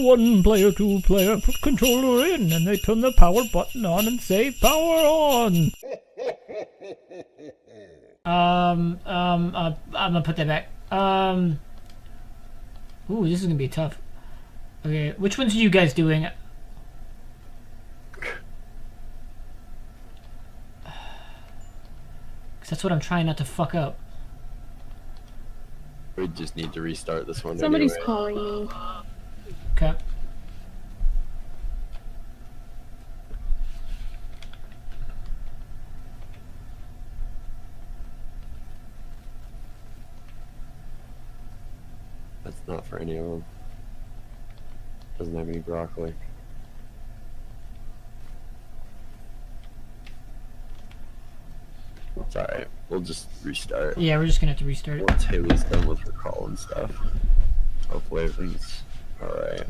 one player, two player, put controller in, and they turn the power button on and say, power on. I'm gonna put that back. Ooh, this is gonna be tough. Okay, which ones are you guys doing? That's what I'm trying not to fuck up. We just need to restart this one. Somebody's anyway. calling me. Okay. That's not for any of them. Doesn't have any broccoli. It's alright. We'll just restart. Yeah, we're just gonna have to restart it. Once Haley's done with her call and stuff. Hopefully everything's alright.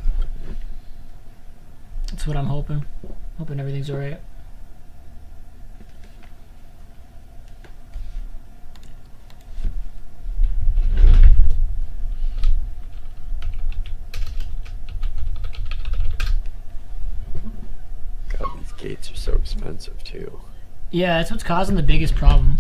That's what I'm hoping. Hoping everything's alright. God, these gates are so expensive too. Yeah, that's what's causing the biggest problem.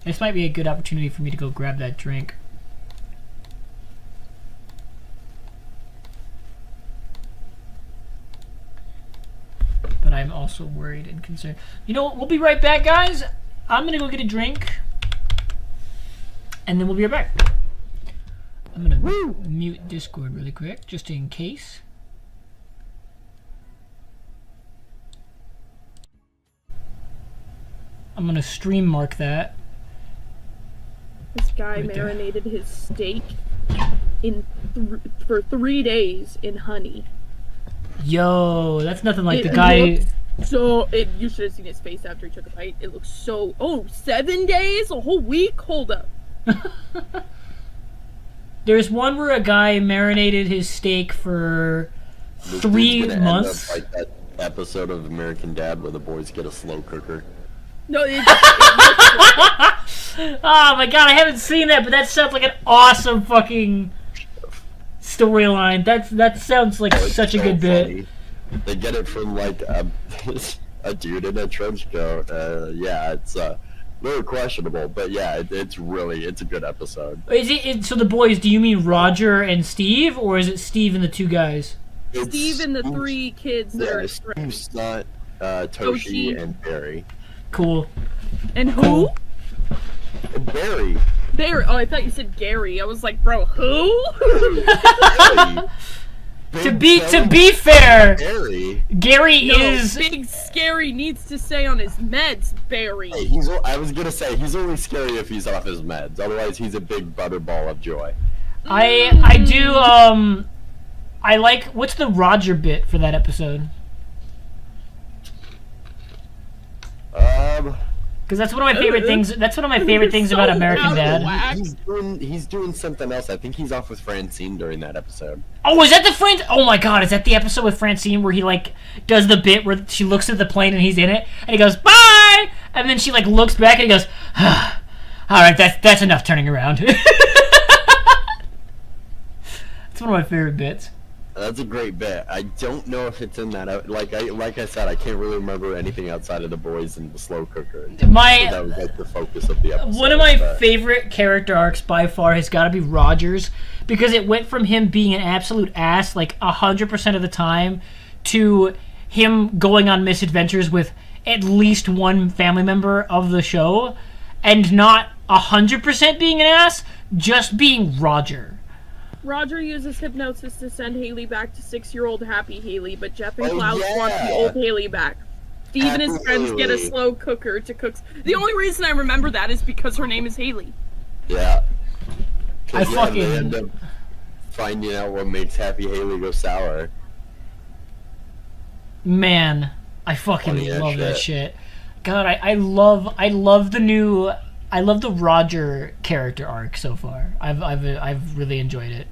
This might be a good opportunity for me to go grab that drink. But I'm also worried and concerned. You know what? We'll be right back, guys. I'm gonna go get a drink. And then we'll be right back. I'm gonna mute Discord really quick, just in case. I'm gonna stream mark that. This guy Right there. marinated his steak for 3 days in honey. Yo, that's nothing like the It guy. You should have seen his face after he took a bite. It looks so. Oh, 7 days? A whole week? Hold up. There's one where a guy marinated his steak for This 3 dude's gonna months. End up like that episode of American Dad where the boys get a slow cooker. No, it Oh my god, I haven't seen that, but that sounds like an awesome fucking storyline. That sounds like It's such a so good bit. funny. They get it from like a dude in a trench coat. Yeah, it's a little questionable, but yeah, it's a good episode. Is it so the boys, do you mean Roger and Steve, or is it Steve and the two guys? It's Steve and the 3 kids that are Steve, friends. Snot, Toshi, Toshi. and Barry. Cool. And who? And Barry. Barry. Oh, I thought you said Gary. I was like, bro, who? To be fair, Barry. Gary No, is Big Scary needs to stay on his meds, Barry. Hey, I was gonna say he's only scary if he's off his meds. Otherwise, he's a big butterball of joy. I do I like, what's the Roger bit for that episode? Because that's one of my favorite things. That's one of my favorite things about So American out of Dad. whack. He's doing something else. I think he's off with Francine during that episode. Oh, is that the friend? Oh my god, is that the episode with Francine where he like does the bit where she looks at the plane and he's in it and he goes bye, and then she like looks back and he goes, ah, all right, that's enough turning around. It's one of my favorite bits. That's a great bit. I don't know if it's in that. Like I said, I can't really remember anything outside of the boys and the slow cooker. So that was like the focus of the episode. One of my favorite character arcs by far has got to be Roger's, because it went from him being an absolute ass like 100% of the time to him going on misadventures with at least one family member of the show, and not 100% being an ass, just being Roger. Roger uses hypnosis to send Haley back to 6-year-old happy Haley, but Jeff and Klaus want the old Haley back. Steve and his friends get a slow cooker to cook. The only reason I remember that is because her name is Haley. Yeah. I fucking they end up finding out what makes happy Haley go sour. Man, I fucking love that shit. God, I love the Roger character arc so far. I've really enjoyed it,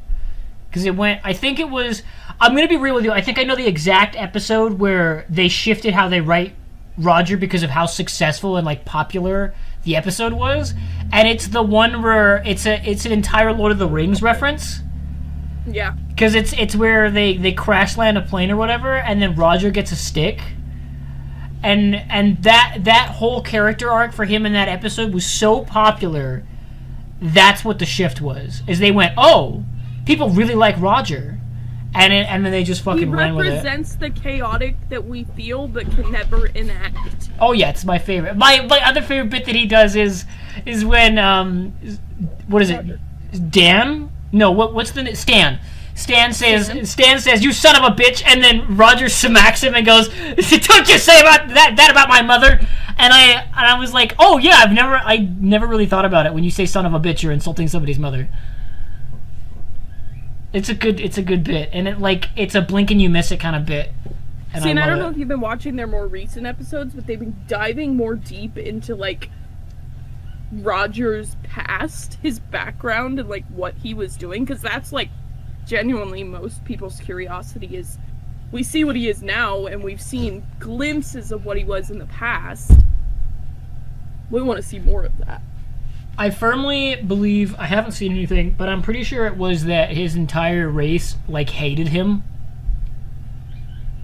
because it went. I think it was. I'm gonna be real with you. I think I know the exact episode where they shifted how they write Roger because of how successful and like popular the episode was, and it's the one where it's an entire Lord of the Rings reference. Yeah. Because it's where they crash land a plane or whatever, and then Roger gets a stick. And that whole character arc for him in that episode was so popular. That's what the shift was. Is they went, oh, people really like Roger, and then they just fucking ran with it. He represents the chaotic that we feel but can never enact. Oh yeah, it's my favorite. My other favorite bit that he does is when what is it? Dan? No, what's the Stan? Stan says, "You son of a bitch," and then Roger smacks him and goes, "Don't you say about that about my mother?" And I was like, "Oh yeah, I never really thought about it. When you say son of a bitch, you're insulting somebody's mother." It's a good bit, and it's a blink and you miss it kind of bit. And I don't know if you've been watching their more recent episodes, but they've been diving more deep into like Roger's past, his background, and like what he was doing, because that's like genuinely most people's curiosity is. We see what he is now, and we've seen glimpses of what he was in the past. We want to see more of that. I firmly believe, I haven't seen anything, but I'm pretty sure it was that his entire race like hated him,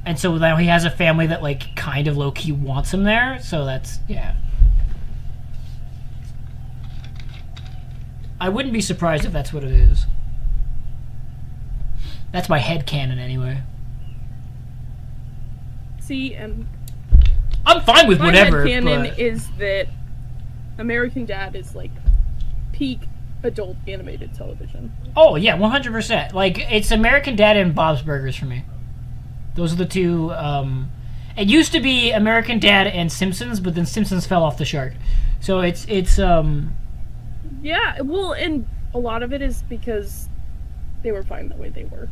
and so now he has a family that like kind of low-key wants him there. So that's, yeah. I wouldn't be surprised if that's what it is. That's my headcanon anyway. See, and I'm fine with whatever. My headcanon but is that American Dad is like peak adult animated television. Oh yeah, 100%. Like, it's American Dad and Bob's Burgers for me. Those are the two. It used to be American Dad and Simpsons, but then Simpsons fell off the shark. So it's Yeah, well, and a lot of it is because they were fine the way they were.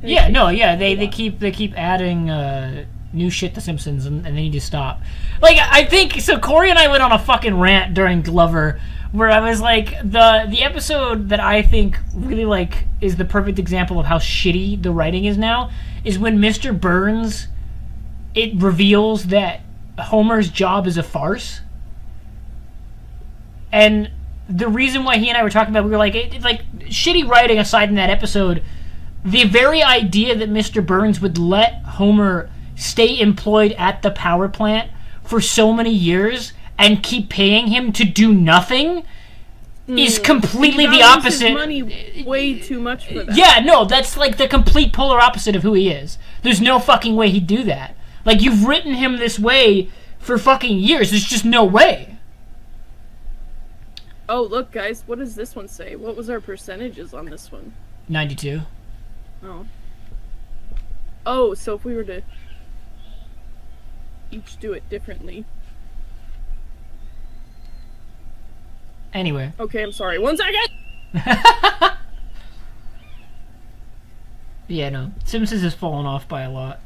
Yeah, no, yeah, they keep adding new shit to Simpsons, and they need to stop. Like, I think so. Corey and I went on a fucking rant during Glover, where I was like, the episode that I think really like is the perfect example of how shitty the writing is now is when Mr. Burns, it reveals that Homer's job is a farce, and the reason why he and I were talking about, we were like, like shitty writing aside in that episode, the very idea that Mr. Burns would let Homer stay employed at the power plant for so many years and keep paying him to do nothing is completely the opposite. His money way too much for that. Yeah, no, that's like the complete polar opposite of who he is. There's no fucking way he'd do that. Like, you've written him this way for fucking years. There's just no way. Oh, look, guys, what does this one say? What was our percentages on this one? 92. Oh. Oh, so if we were to each do it differently. Anyway. Okay, I'm sorry. 1 second! Yeah, no. Simpsons has fallen off by a lot.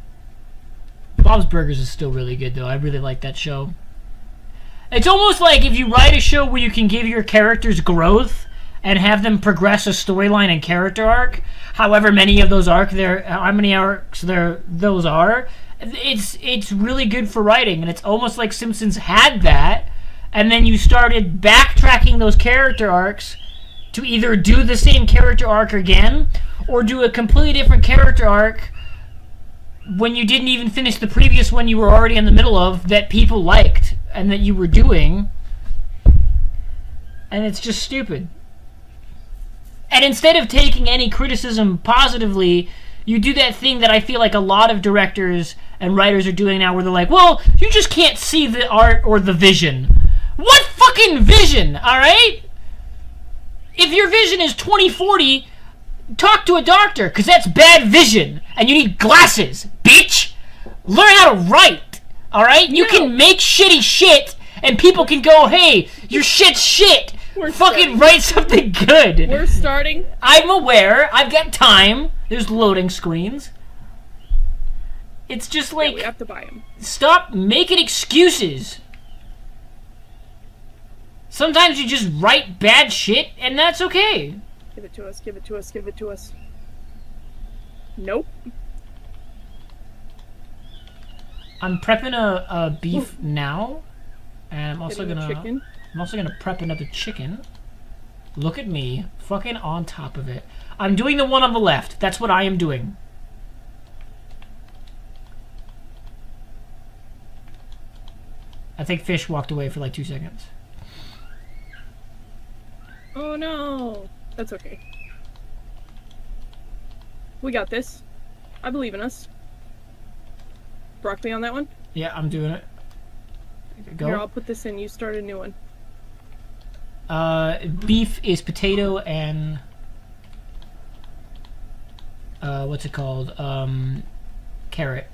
Bob's Burgers is still really good, though. I really like that show. It's almost like if you write a show where you can give your characters growth and have them progress a storyline and character arc, however many of those arcs those are, it's really good for writing, and it's almost like Simpsons had that, and then you started backtracking those character arcs to either do the same character arc again, or do a completely different character arc when you didn't even finish the previous one you were already in the middle of that people liked and that you were doing. And it's just stupid. And instead of taking any criticism positively, you do that thing that I feel like a lot of directors and writers are doing now where they're like, well, you just can't see the art or the vision. What fucking vision, alright? If your vision is 2040, talk to a doctor, because that's bad vision, and you need glasses, bitch! Learn how to write, alright? You can make shitty shit, and people can go, hey, your shit's shit! Fucking write something good! We're starting. I'm aware, I've got time. There's loading screens. It's just like... Yeah, we have to buy them. Stop making excuses! Sometimes you just write bad shit, and that's okay. Give it to us, give it to us, give it to us. Nope. I'm prepping a beef now, and I'm also Getting the gonna chicken. I'm also gonna prep another chicken. Look at me, fucking on top of it. I'm doing the one on the left. That's what I am doing. I think Fish walked away for like 2 seconds. Oh no. That's okay. We got this. I believe in us. Broccoli on that one? Yeah, I'm doing it. Go. Here, I'll put this in. You start a new one. Beef is potato and... what's it called? Carrot.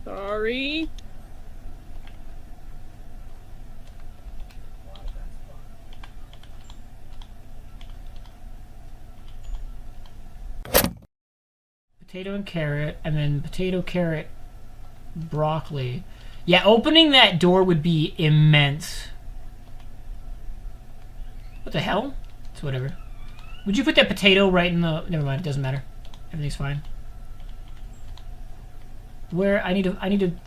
Sorry. Potato and carrot, and then potato, carrot, broccoli. Yeah, opening that door would be immense. What the hell? It's whatever. Would you put that potato right in the... Never mind, it doesn't matter. Everything's fine. Where I need to